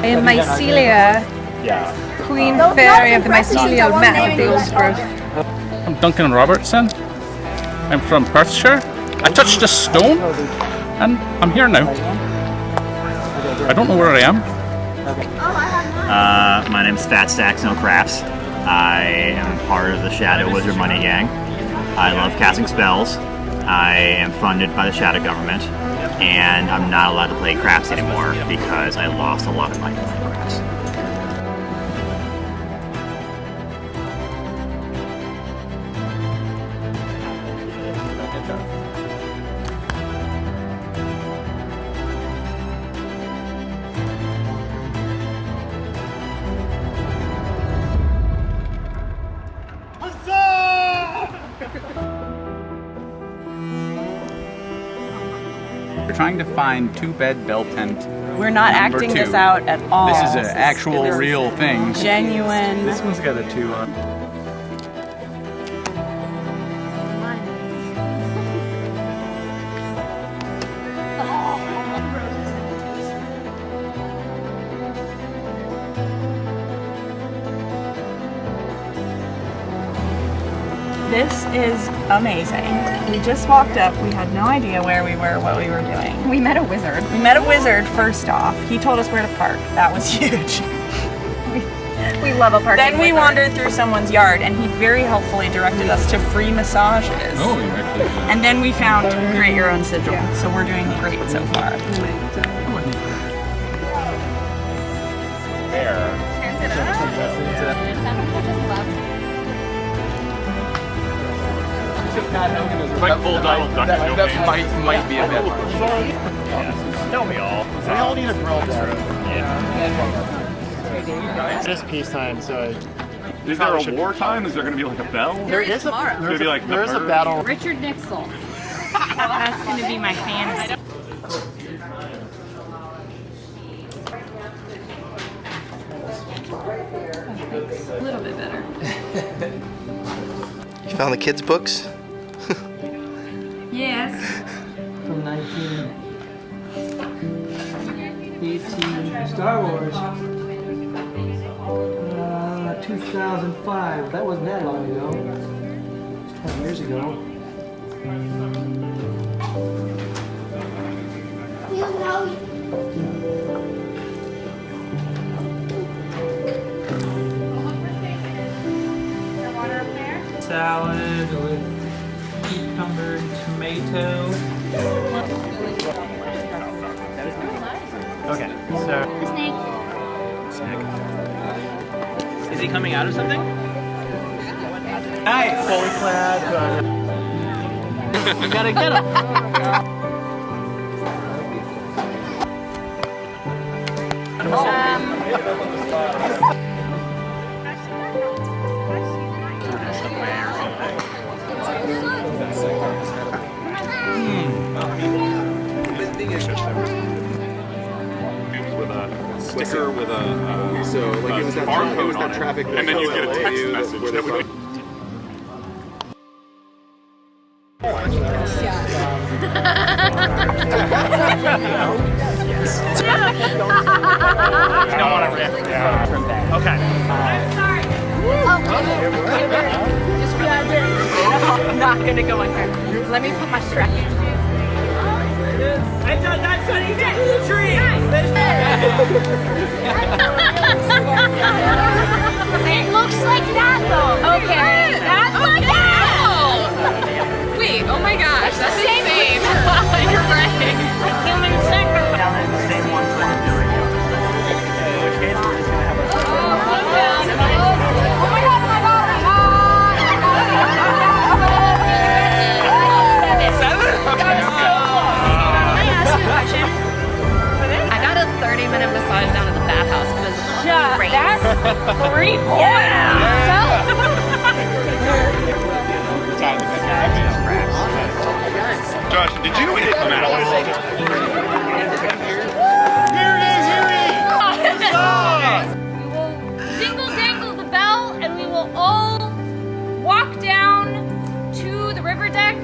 In Mycelia, Queen Fairy of the Mycelial Met of the Old Growth. I'm Duncan Robertson. I'm from Perthshire. I touched a stone and I'm here now. I don't know where I am. My name's Fat Stacks No Craps. I am part of the Shadow Wizard Money Gang. I love casting spells. I am funded by the Shadow Government, and I'm not allowed to play craps anymore because I lost a lot of money playing craps. We're trying to find two-bed bell tent. We're not number acting 2. this out at all. This is an actual real thing. Genuine. This one's got a 2 on. This is amazing. We just walked up. We had no idea where we were, what we were doing. We met a wizard. We met a wizard first off. He told us where to park. That was huge. We love a parking Then we wizard. wandered through someone's yard and he very helpfully directed us to free massages. Oh, you're actually... And then we found Create Your Own Sigil. So we're doing great so far. Like full Donald Duck. That might be a bit. Don't we all? We all need a grill there. It is peacetime, so Is there a wartime? Is there going to be like a bell? there is a Maybe like there is a bird? battle. Richard Nixel. That's going to be my fantasy. A little bit better. You found the kids' books? Yes. From 1918, Star Wars. 2005. That wasn't that long ago. It was 20 years ago. Salad with cucumber and tomato. Okay, so. Snake. Is he coming out of something? Nice! Fully clad. You gotta get him. With a sticker with a So, like, it was that barcode on it. traffic And then you get a text LA message where that they would... I don't want to rip. Okay. I'm not gonna go in here. Let me put my strap in. That's what he did to the tree! It looks like that though. Okay. That's like that. Wait, oh my gosh, that's insane. You're right. Human sacrifice. The same ones that are doing it. In which case, we're just gonna have a... I got a 30-minute massage down at the bathhouse. It was great. That's free. Josh, did you hit the mouse? We will jingle dangle the bell and we will all walk down to the river deck.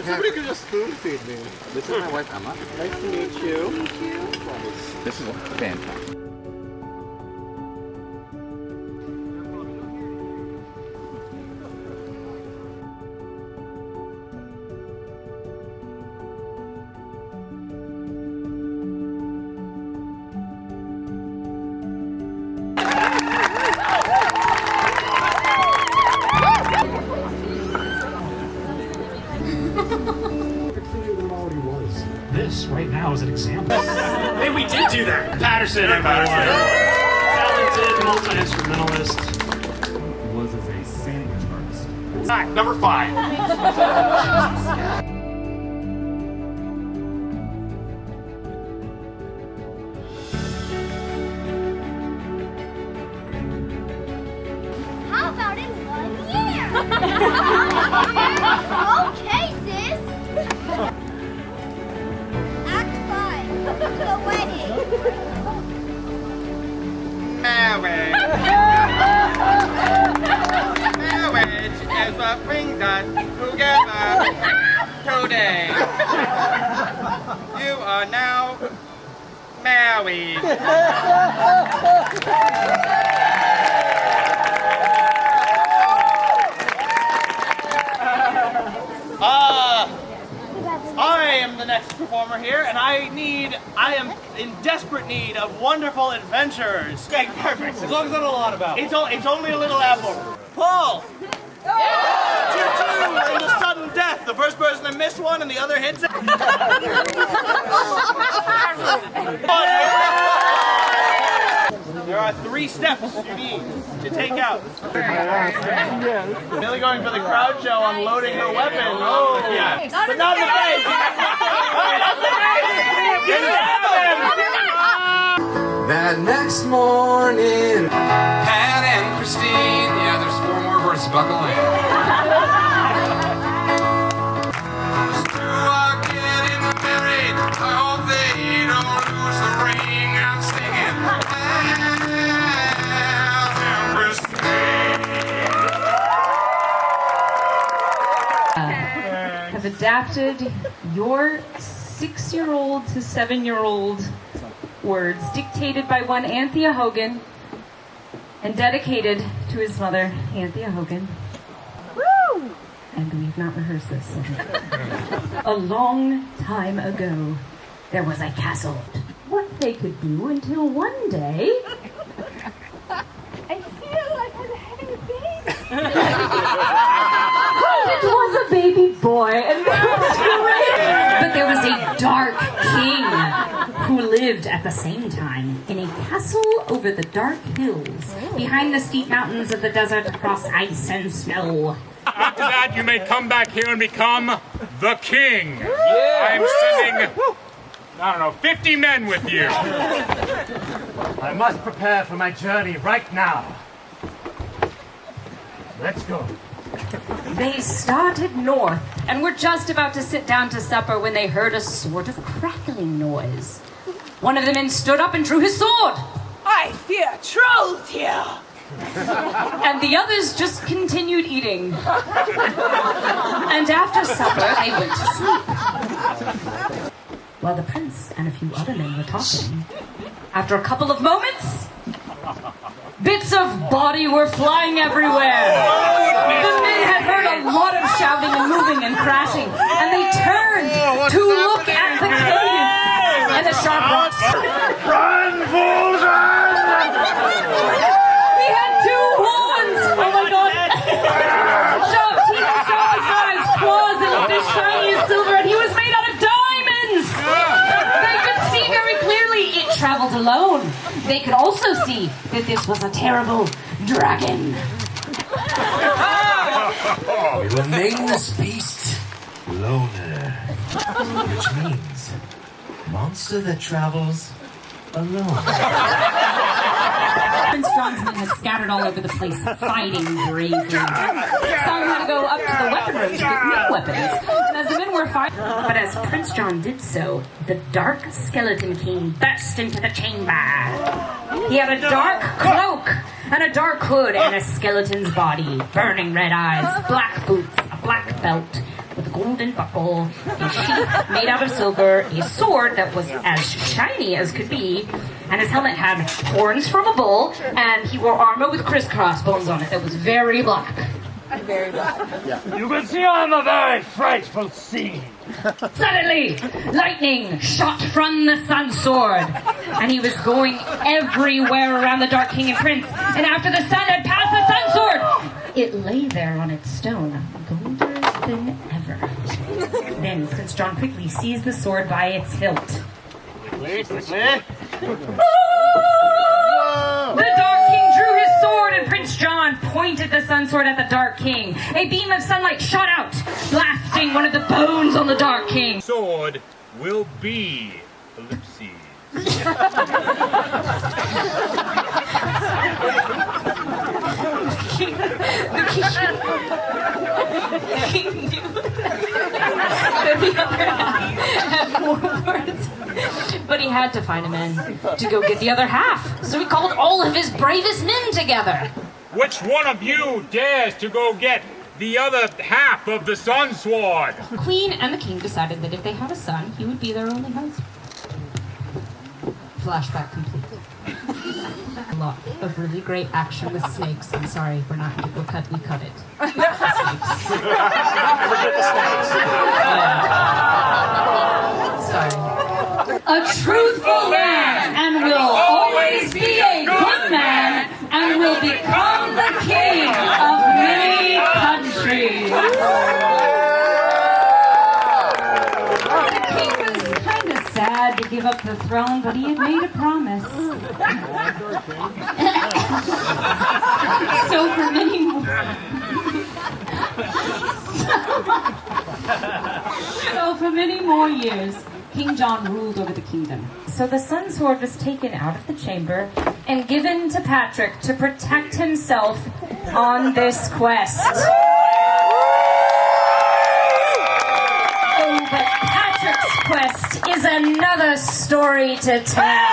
Somebody could just spoon feed me. This is my wife, Emma. Nice to meet you. This is fantastic. This right now is an example. Hey, we did do that. Patterson, everyone. Talented multi-instrumentalist. Was as a sandwich artist. Fact number 5. How about in 1 year? Okay, sis. Act 5, the wedding. Marriage. Marriage is what brings us together today. You are now married. I am the next performer here, and I am in desperate need of wonderful adventures. Okay, perfect. As long as I know a lot about it. It's only a little apple. Paul! Yeah! 2-2 in the sudden death. The first person to miss one and the other hits it. There are 3 steps you need to take out. Billy going for the crowd show, unloading her weapon. Oh, yeah. But not in the face. That next morning, Pat and Christine. Yeah, there's 4 more words. Buckle in. Getting married. I hope they don't lose the ring. I'm singing. Have adapted your 6-year-old to 7-year-old words dictated by one Anthea Hogan and dedicated to his mother, Anthea Hogan. Woo! And we've not rehearsed this. A long time ago, there was a castle. What they could do until one day... I feel like I'm having a baby. It was a baby boy, and that was great. But there was a dark king who lived at the same time in a castle over the dark hills, behind the steep mountains of the desert across ice and snow. After that, you may come back here and become the king. Yeah. I'm sending, 50 men with you. I must prepare for my journey right now. Let's go. They started north and were just about to sit down to supper when they heard a sort of crackling noise. One of the men stood up and drew his sword. I fear trolls here. And the others just continued eating. And after supper, they went to sleep. While the prince and a few other men were talking. After a couple of moments, bits of body were flying everywhere. The men had heard a lot of shouting and moving and crashing, and they turned to look at the cave and the sharp rocks. Run, fools, run! He had 2 horns! Oh my god! Sharp teeth, sharp eyes, claws, and looked as shiny as silver, and he was made out of diamonds! They could see very clearly it traveled alone. They could also see that this was a terrible dragon. We will name this beast Loner, which means monster that travels alone. Prince John's men had scattered all over the place, fighting bravely. Some had to go up to the weapon room to get new weapons. And as the men were fighting, but as Prince John did so, the Dark Skeleton King burst into the chamber. He had a dark cloak and a dark hood and a skeleton's body, burning red eyes, black boots, a black belt with a golden buckle, a sheath made out of silver, a sword that was as shiny as could be, and his helmet had horns from a bull, and he wore armor with crisscross bones on it that was very black. Very black. You can see I'm a very frightful scene. Suddenly, lightning shot from the sun sword, and he was going everywhere around the Dark King and Prince, and after the sun had passed the sun sword, it lay there on its stone, golder than ever. Then Prince John quickly seized the sword by its hilt. The Dark King drew his sword, and Prince John pointed the sun sword at the Dark King. A beam of sunlight shot out, blasting one of the bones on the Dark King. Sword will be ellipses. The king knew that the other half had more words. But he had to find a man to go get the other half. So he called all of his bravest men together. Which one of you dares to go get the other half of the sun sword? The queen and the king decided that if they had a son, he would be their only husband. Flashback complete. A lot of really great action with snakes. I'm sorry, we cut it. Sorry. A truthful man and will always be a good man and will become the king of many countries. The king was kind of sad to give up the throne, but he had made a promise. So for many more years, King John ruled over the kingdom. So the sun sword was taken out of the chamber and given to Patrick to protect himself on this quest. Oh, but Patrick's quest is another story to tell.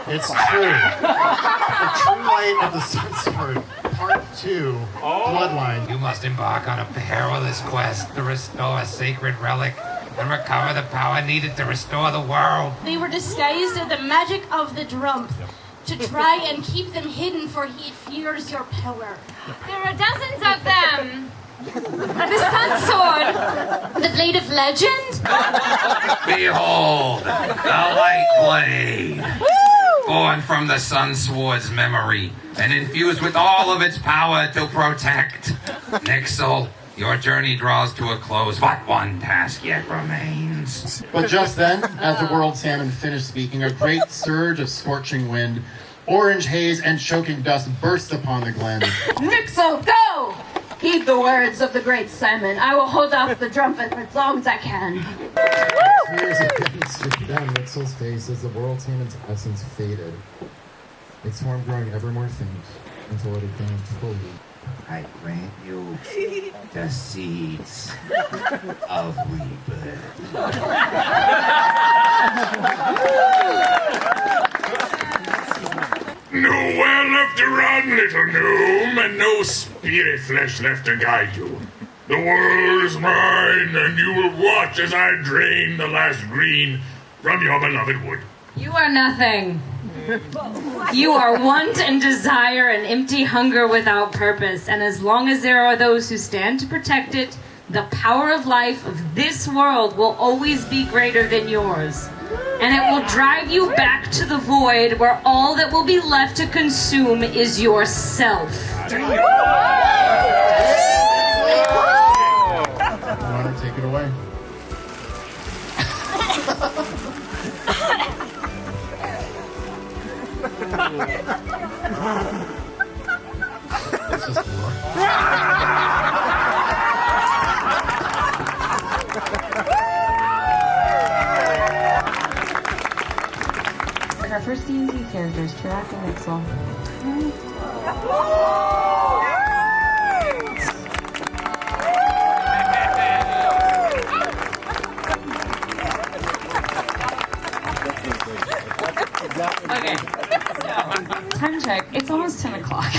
It's true. The True Light of the Sun Sword, Part 2, Bloodline. You must embark on a perilous quest to restore a sacred relic and recover the power needed to restore the world. They were disguised as the magic of the drum to try and keep them hidden, for he fears your power. There are dozens of them. The sun sword. The blade of legend? Behold, the light blade. Born from the Sun Sword's memory and infused with all of its power to protect. Nixel, your journey draws to a close, but one task yet remains. But just then, as the world salmon finished speaking, a great surge of scorching wind, orange haze, and choking dust burst upon the glen. Nixel, go! Heed the words of the great salmon. I will hold off the trumpet for as long as I can. Tears again streamed down Nixel's face as the world salmon's essence faded, its form growing ever more faint until it had gone fully. I grant you the seeds of rebirth. Nowhere left to run, little gnome, and no spirit flesh left to guide you. The world is mine, and you will watch as I drain the last green from your beloved wood. You are nothing. You are want and desire and empty hunger without purpose. And as long as there are those who stand to protect it, the power of life of this world will always be greater than yours. And it will drive you back to the void where all that will be left to consume is yourself. You want to take it away? It's just Our first D&D characters, Chirac and Nixel. Okay, so time check. It's almost 10 o'clock.